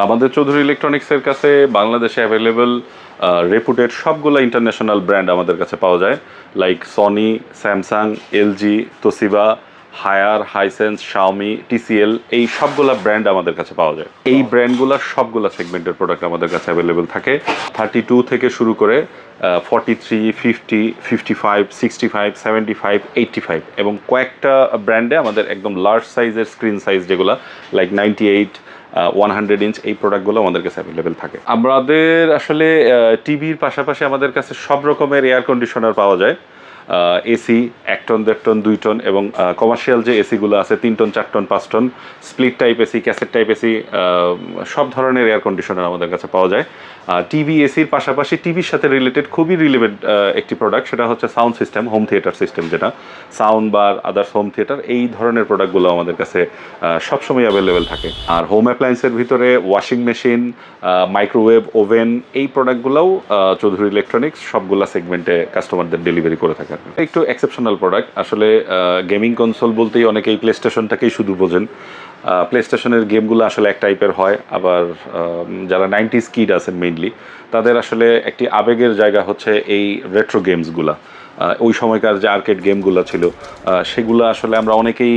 আমাদের চৌধুরী ইলেকট্রনিক্সের কাছে বাংলাদেশে অ্যাভেলেবল রেপুটেড সবগুলো ইন্টারন্যাশনাল ব্র্যান্ড আমাদের কাছে পাওয়া যায়, like Sony, Samsung, LG, Toshiba, Haier, Hisense, Xiaomi, TCL, এই সবগুলা ব্র্যান্ড আমাদের কাছে পাওয়া যায়। এই ব্র্যান্ডগুলো সবগুলা সেগমেন্টের প্রোডাক্ট আমাদের কাছে অ্যাভেলেবেল থাকে। 32 থেকে শুরু করে 43, 50, 55, 65, 75, 85 এবং কয়েকটা ব্র্যান্ডে আমাদের একদম লার্জ সাইজের স্ক্রিন সাইজ যেগুলো লাইক 98, 100 ইঞ্চ, এই প্রোডাক্টগুলো আমাদের কাছে অ্যাভেলেবেল থাকে। আমাদের আসলে টিভির পাশাপাশি আমাদের কাছে সব রকমের এয়ার কন্ডিশনার পাওয়া যায়, এসি 1 টন, 1.5 টন, 2 টন এবং কমার্শিয়াল যে এসিগুলো আছে 3 ton, 4 ton, 5 ton, split type AC, cassette type AC, সব ধরনের এয়ার কন্ডিশনার আমাদের কাছে পাওয়া যায়। টিভি এসির পাশাপাশি টিভির সাথে রিলেটেড খুবই রিলেভেন্ট একটি প্রোডাক্ট, সেটা হচ্ছে sound system, home theatre system, যেটা sound bar, others home theatre, এই ধরনের প্রোডাক্টগুলো আমাদের কাছে সবসময় অ্যাভেলেবেল থাকে। আর হোম অ্যাপ্লায়েন্সের ভিতরে ওয়াশিং মেশিন, মাইক্রোওয়েভ, ওভেন, এই প্রোডাক্টগুলোও চৌধুরী ইলেকট্রনিক্স সবগুলা সেগমেন্টে কাস্টমারদের ডেলিভারি করে থাকে। একটু এক্সেপশনাল প্রোডাক্ট আসলে। গেমিং কনসোল বলতেই অনেকেই প্লে স্টেশনটাকেই শুধু বোঝেন। প্লে স্টেশনের গেমগুলো আসলে এক টাইপের হয়, আবার যারা 90s কিড আছেন মেইনলি, তাদের আসলে একটি আবেগের জায়গা হচ্ছে এই রেট্রো গেমসগুলা। ওই সময়কার যে আর্কেড গেমগুলো ছিল সেগুলো আসলে আমরা অনেকেই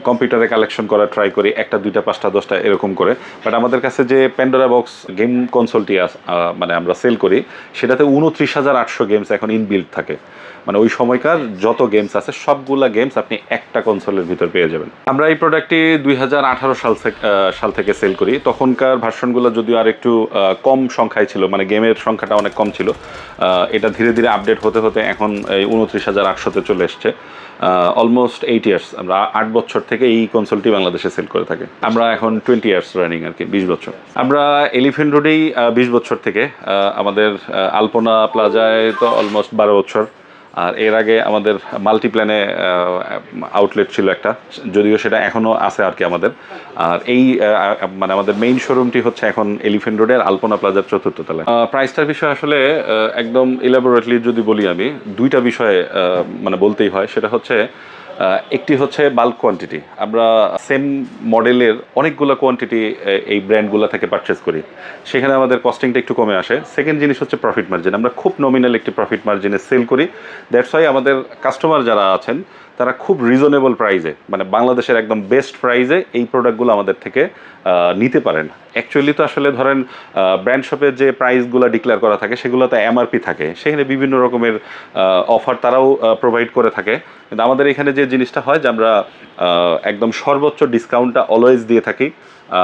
কম্পিউটারে কালেকশন করার ট্রাই করি, 1টা 2টা 5টা 10টা এরকম করে। বাট আমাদের কাছে যে প্যান্ডোরা বক্স গেম কনসোলটি মানে আমরা সেল করি, সেটাতে 29,800 গেমস এখন ইনবিল্ড থাকে। মানে ওই সময়কার যত গেমস আছে সবগুলা গেমস আপনি একটা কনসোলের ভিতর পেয়ে যাবেন। আমরা এই প্রোডাক্টটি 2018 সাল থেকে সেল করি। তখনকার ভার্সনগুলো যদিও আর একটু কম সংখ্যায় ছিল, মানে গেমের সংখ্যাটা অনেক কম ছিল। এটা ধীরে ধীরে আপডেট হতে হতে এখন এই 29,800-তে চলে এসছে। অলমোস্ট 8 ইয়ার্স, আমরা 8 বছর থেকে এই কনসোলটি বাংলাদেশে সেল করে থাকি। আমরা এখন 20 ইয়ার্স রানিং আর কি, 20 বছর। আমরা এলিফ্যান্ট রোডেই 20 বছর থেকে, আমাদের আলপনা প্লাজায় তো অলমোস্ট 12 বছর। আর এর আগে আমাদের মাল্টিপ্ল্যানে আউটলেট ছিল একটা, যদিও সেটা এখনও আছে আর কি আমাদের। আর এই মানে আমাদের মেইন শোরুমটি হচ্ছে এখন এলিফ্যান্ট রোডের আলপনা প্লাজার 4র্থ তলায়। প্রাইসটার বিষয় আসলে একদম ইলাবোরেটলি যদি বলি আমি, 2টা বিষয়ে মানে বলতেই হয়। সেটা হচ্ছে একটি হচ্ছে বাল্ক কোয়ান্টিটি। আমরা সেম মডেলের অনেকগুলো কোয়ান্টিটি এই ব্র্যান্ডগুলো থেকে পারচেস করি, সেখানে আমাদের কস্টিংটা একটু কমে আসে। সেকেন্ড জিনিস হচ্ছে প্রফিট মার্জিন। আমরা খুব নমিনাল একটি প্রফিট মার্জিনে সেল করি। দ্যাটস ওয়াই আমাদের কাস্টমার যারা আছেন তারা খুব রিজনেবল প্রাইসে, মানে বাংলাদেশের একদম বেস্ট প্রাইসে এই প্রোডাক্টগুলো আমাদের থেকে নিতে পারেন। অ্যাকচুয়ালি তো আসলে ধরেন ব্র্যান্ড শপের যে প্রাইসগুলো ডিক্লেয়ার করা থাকে সেগুলোতে এমআরপি থাকে, সেখানে বিভিন্ন রকমের অফার তারাও প্রোভাইড করে থাকে। কিন্তু আমাদের এখানে যে জিনিসটা হয় যে আমরা একদম সর্বোচ্চ ডিসকাউন্টটা অলওয়েজ দিয়ে থাকি।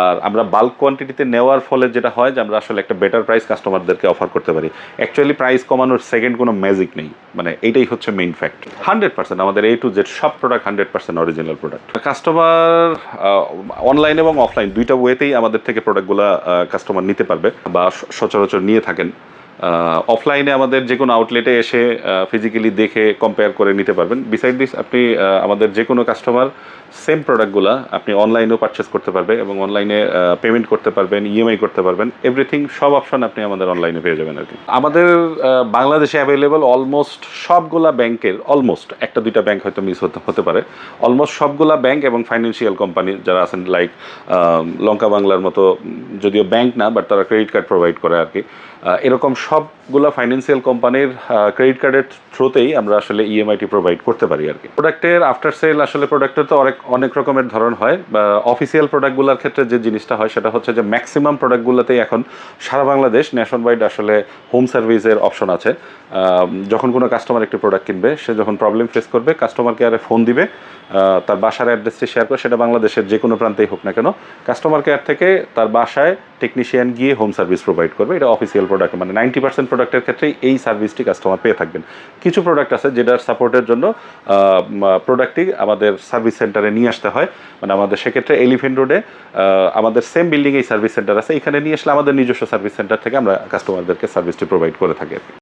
আর আমরা বাল্ক কোয়ান্টিটিতে নেওয়ার ফলে যেটা হয় যে আমরা আসলে একটা বেটার প্রাইস কাস্টমারদেরকে অফার করতে পারি। অ্যাকচুয়ালি প্রাইস কমানোর সেকেন্ড কোনো ম্যাজিক নেই, মানে এইটাই হচ্ছে মেইন ফ্যাক্ট। 100% আমাদের A to Z সব product 100% original product. Customer online এবং অফলাইন দুইটা ওয়েতেই আমাদের থেকে প্রোডাক্টগুলো কাস্টমার নিতে পারবে বা সচরাচর নিয়ে থাকেন। অফলাইনে আমাদের যে কোনো আউটলেটে এসে ফিজিক্যালি দেখে কম্পেয়ার করে নিতে পারবেন। বিসাইড দিস আপনি আমাদের যে কোনো কাস্টমার সেম প্রোডাক্টগুলো আপনি অনলাইনেও পারচেস করতে পারবে এবং অনলাইনে পেমেন্ট করতে পারবেন, ইএমআই করতে পারবেন, এভরিথিং, সব অপশন আপনি আমাদের অনলাইনে পেয়ে যাবেন আর কি। আমাদের বাংলাদেশে অ্যাভেলেবল অলমোস্ট সবগুলা ব্যাংকের, অলমোস্ট 1টা 2টা ব্যাংক হয়তো মিস হতে পারে, অলমোস্ট সবগুলা ব্যাংক এবং ফাইন্যান্সিয়াল কোম্পানি যারা আছেন, লাইক লঙ্কা বাংলার মতো, যদিও ব্যাংক না বাট তারা ক্রেডিট কার্ড প্রোভাইড করে আর কি, এরকম সবগুলা ফাইন্যান্সিয়াল কোম্পানির ক্রেডিট কার্ডের থ্রুতেই আমরা আসলে ইএমআইটি প্রোভাইড করতে পারি আর কি। প্রোডাক্টের আফটার সেল আসলে প্রোডাক্টের তো অনেক রকমের ধরন হয়। অফিসিয়াল প্রোডাক্টগুলোর ক্ষেত্রে যে জিনিসটা হয় সেটা হচ্ছে যে ম্যাক্সিমাম প্রোডাক্টগুলোতেই এখন সারা বাংলাদেশ ন্যাশন ওয়াইড আসলে হোম সার্ভিসের অপশন আছে। যখন কোনো কাস্টমার একটি প্রোডাক্ট কিনবে, সে যখন প্রবলেম ফেস করবে কাস্টমার কেয়ারে ফোন দিবে, তার বাসার অ্যাড্রেসটি শেয়ার করে, সেটা বাংলাদেশের যে কোনো প্রান্তেই হোক না কেন, কাস্টমার কেয়ার থেকে তার বাসায় টেকনিশিয়ান গিয়ে হোম সার্ভিস প্রোভাইড করবে। এটা অফিসিয়াল প্রোডাক্ট, মানে 90% প্রোডাক্টের ক্ষেত্রেই এই সার্ভিসটি কাস্টমার পেয়ে থাকবেন। কিছু প্রোডাক্ট আছে যেটার সাপোর্টের জন্য প্রোডাক্টটি আমাদের সার্ভিস সেন্টারে নিয়ে আসতে হয়, মানে আমাদের সেক্ষেত্রে এলিফ্যান্ট রোডে আমাদের সেম বিল্ডিংয়ে এই সার্ভিস সেন্টার আছে, এখানে নিয়ে আসলে আমাদের নিজস্ব সার্ভিস সেন্টার থেকে আমরা কাস্টমারদেরকে সার্ভিসটি প্রোভাইড করে থাকি আর কি।